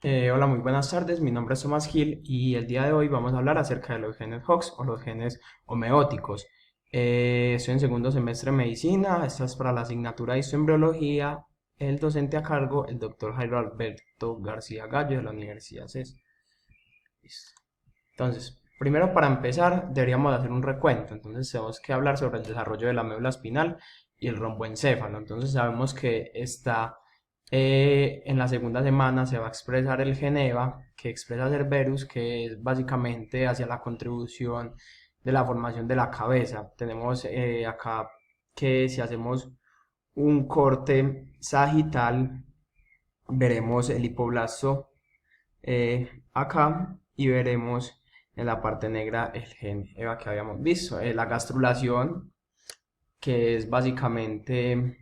Hola, muy buenas tardes. Mi nombre es Tomás Gil y el día de hoy vamos a hablar acerca de los genes Hox o los genes homeóticos. Estoy en segundo semestre de medicina. Esta es para la asignatura de histoembriología. El docente a cargo, el doctor Jairo Alberto García Gallo de la Universidad CES. Listo. Entonces, primero para empezar, deberíamos hacer un recuento. Entonces, tenemos que hablar sobre el desarrollo de la médula espinal y el romboencéfalo. Entonces, sabemos que está en la segunda semana se va a expresar el Geneva, que expresa Cerberus, que es básicamente hacia la contribución de la formación de la cabeza. Tenemos acá que si hacemos un corte sagital, veremos el hipoblasto acá y veremos en la parte negra el gen EVA que habíamos visto. La gastrulación, que es básicamente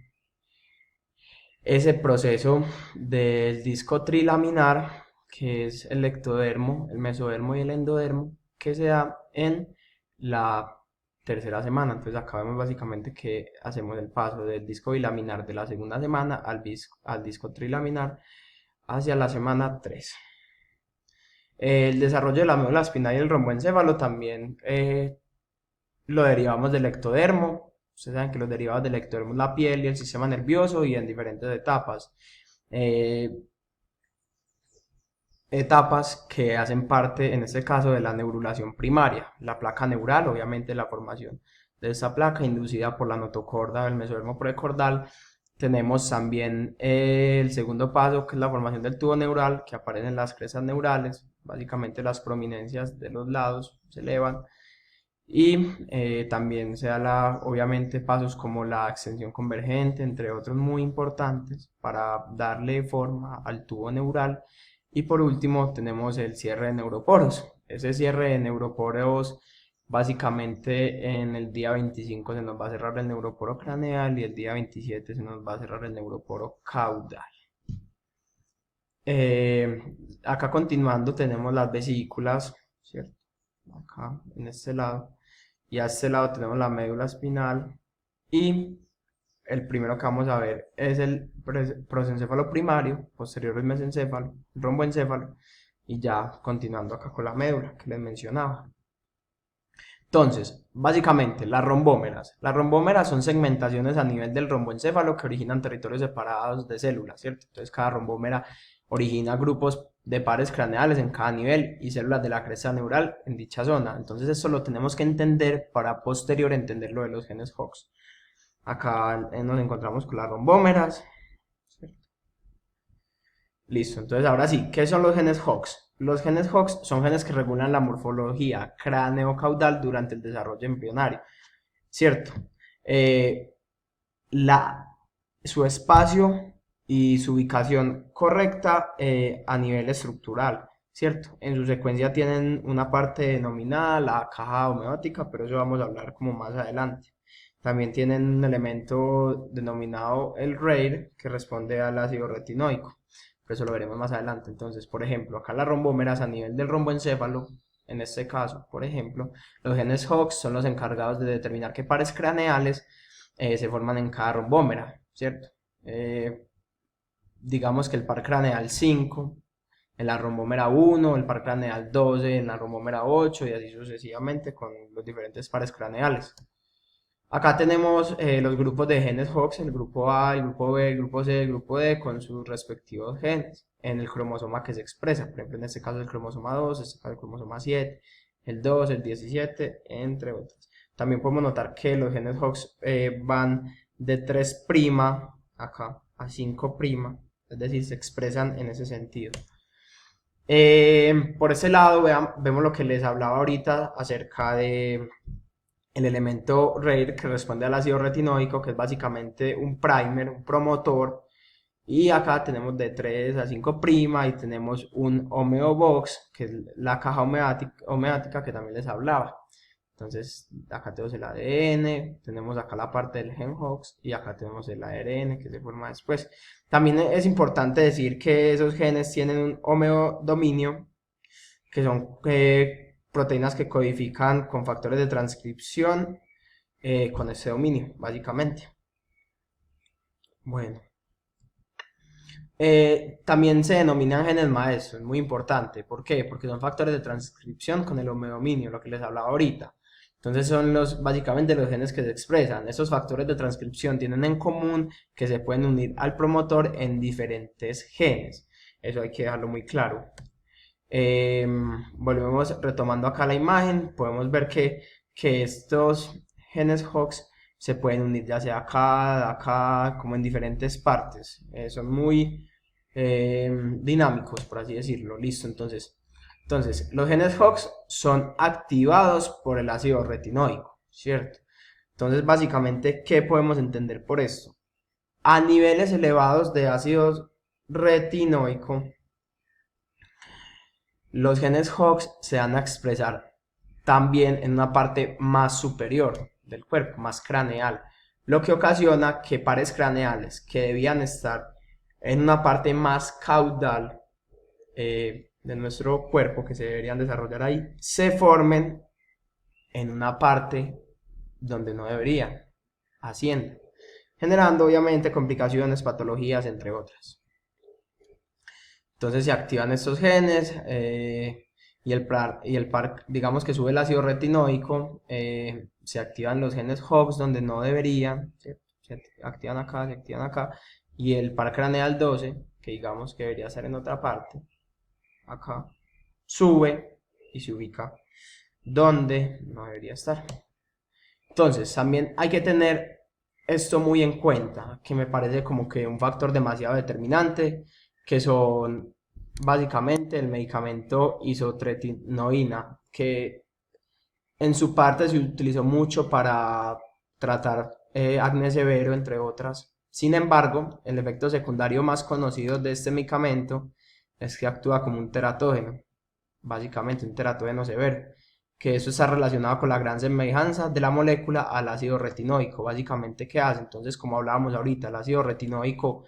ese proceso del disco trilaminar, que es el ectodermo, el mesodermo y el endodermo, que se da en la tercera semana. Entonces acá vemos básicamente que hacemos el paso del disco bilaminar de la segunda semana al disco trilaminar hacia la semana 3. El desarrollo de la médula espinal y el romboencéfalo también lo derivamos del ectodermo. Ustedes saben que los derivados del ectodermo es la piel y el sistema nervioso y en diferentes etapas. Eh, Etapas que hacen parte, en este caso, de la neurulación primaria. La placa neural, obviamente la formación de esta placa inducida por la notocorda del mesodermo precordal. Tenemos también el segundo paso, que es la formación del tubo neural, que aparecen en las crestas neurales. Básicamente las prominencias de los lados se elevan. Y también se da obviamente pasos como la extensión convergente, entre otros muy importantes, para darle forma al tubo neural. Y por último tenemos el cierre de neuroporos. Ese cierre de neuroporos, básicamente en el día 25 se nos va a cerrar el neuroporo craneal y el día 27 se nos va a cerrar el neuroporo caudal. Eh, Acá continuando tenemos las vesículas, ¿cierto? Acá en este lado. Y a este lado tenemos la médula espinal. Y el primero que vamos a ver es el prosencéfalo primario, posterior el mesencéfalo, el romboencéfalo. Y ya continuando acá con la médula que les mencionaba. Entonces, básicamente, las rombómeras. Las rombómeras son segmentaciones a nivel del romboencéfalo que originan territorios separados de células, ¿cierto? Entonces, cada rombómera origina grupos de pares craneales en cada nivel y células de la cresta neural en dicha zona. Entonces, esto lo tenemos que entender para posterior entender lo de los genes Hox. Acá nos encontramos con las rombómeras. ¿Cierto? Listo, entonces ahora sí, ¿qué son los genes Hox? Los genes Hox son genes que regulan la morfología cráneo-caudal durante el desarrollo embrionario, ¿cierto? Eh, la, su espacio y su ubicación correcta a nivel estructural, ¿cierto? En su secuencia tienen una parte denominada la caja homeótica, pero eso vamos a hablar como más adelante. También tienen un elemento denominado el RAIR, que responde al ácido retinoico, pero eso lo veremos más adelante. Entonces, por ejemplo, acá las rombómeras a nivel del romboencéfalo, en este caso, por ejemplo, los genes Hox son los encargados de determinar qué pares craneales se forman en cada rombómera, ¿cierto? Digamos que el par craneal 5 en la rombómera 1, el par craneal 12 en la rombómera 8 y así sucesivamente con los diferentes pares craneales. Acá tenemos los grupos de genes Hox, el grupo A, el grupo B, el grupo C, el grupo D con sus respectivos genes en el cromosoma que se expresa. Por ejemplo, en este caso el cromosoma 2, en este caso el cromosoma 7, el 2, el 17, entre otros. También podemos notar que los genes Hox van de 3' acá a 5', es decir, se expresan en ese sentido. Por ese lado, vemos lo que les hablaba ahorita acerca de el elemento RAIR que responde al ácido retinoico, que es básicamente un primer, un promotor. Y acá tenemos de 3 a 5' y tenemos un homeobox, que es la caja homeática que también les hablaba. Entonces, acá tenemos el ADN, tenemos acá la parte del gen Hox y acá tenemos el ARN que se forma después. También es importante decir que esos genes tienen un homeodominio, que son proteínas que codifican con factores de transcripción con ese dominio, básicamente. Bueno, También se denominan genes maestros, muy importante. ¿Por qué? Porque son factores de transcripción con el homeodominio, lo que les hablaba ahorita. Entonces son básicamente los genes que se expresan. Esos factores de transcripción tienen en común que se pueden unir al promotor en diferentes genes. Eso hay que dejarlo muy claro. Volvemos retomando acá la imagen, podemos ver que estos genes HOX se pueden unir ya sea acá, como en diferentes partes. Son muy dinámicos, por así decirlo. Listo, entonces los genes HOX son activados por el ácido retinoico, ¿cierto? Entonces, básicamente, ¿qué podemos entender por esto? A niveles elevados de ácido retinoico, los genes HOX se van a expresar también en una parte más superior del cuerpo, más craneal, lo que ocasiona que pares craneales que debían estar en una parte más caudal de nuestro cuerpo, que se deberían desarrollar ahí, se formen en una parte donde no deberían, haciendo, generando obviamente complicaciones, patologías, entre otras. Entonces se activan estos genes y digamos que sube el ácido retinoico, se activan los genes HOX donde no deberían, se activan acá, se activan acá, y el par craneal 12, que digamos que debería ser en otra parte, acá, sube y se ubica donde no debería estar. Entonces también hay que tener esto muy en cuenta, que me parece como que un factor demasiado determinante, que son básicamente el medicamento isotretinoína, que en su parte se utilizó mucho para tratar acné severo, entre otras. Sin embargo, el efecto secundario más conocido de este medicamento es que actúa como un teratógeno, básicamente un teratógeno severo, que eso está relacionado con la gran semejanza de la molécula al ácido retinoico. Básicamente, ¿qué hace? Entonces, como hablábamos ahorita, el ácido retinoico,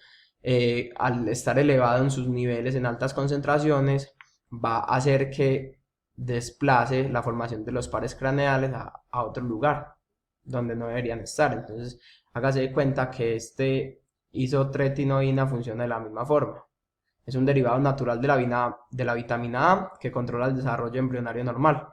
al estar elevado en sus niveles en altas concentraciones, va a hacer que desplace la formación de los pares craneales a otro lugar donde no deberían estar. Entonces, hágase de cuenta que este isotretinoína funciona de la misma forma. Es un derivado natural de la vitamina A que controla el desarrollo embrionario normal.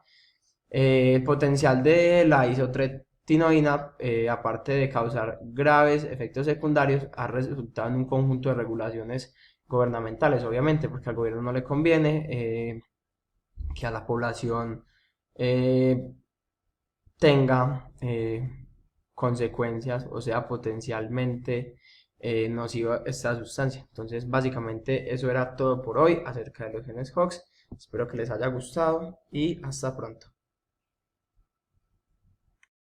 El potencial de la isotretinoína, aparte de causar graves efectos secundarios, ha resultado en un conjunto de regulaciones gubernamentales, obviamente, porque al gobierno no le conviene que a la población eh, tenga consecuencias, o sea, potencialmente nociva esta sustancia. Entonces, básicamente eso era todo por hoy acerca de los genes HOX. Espero que les haya gustado y hasta pronto.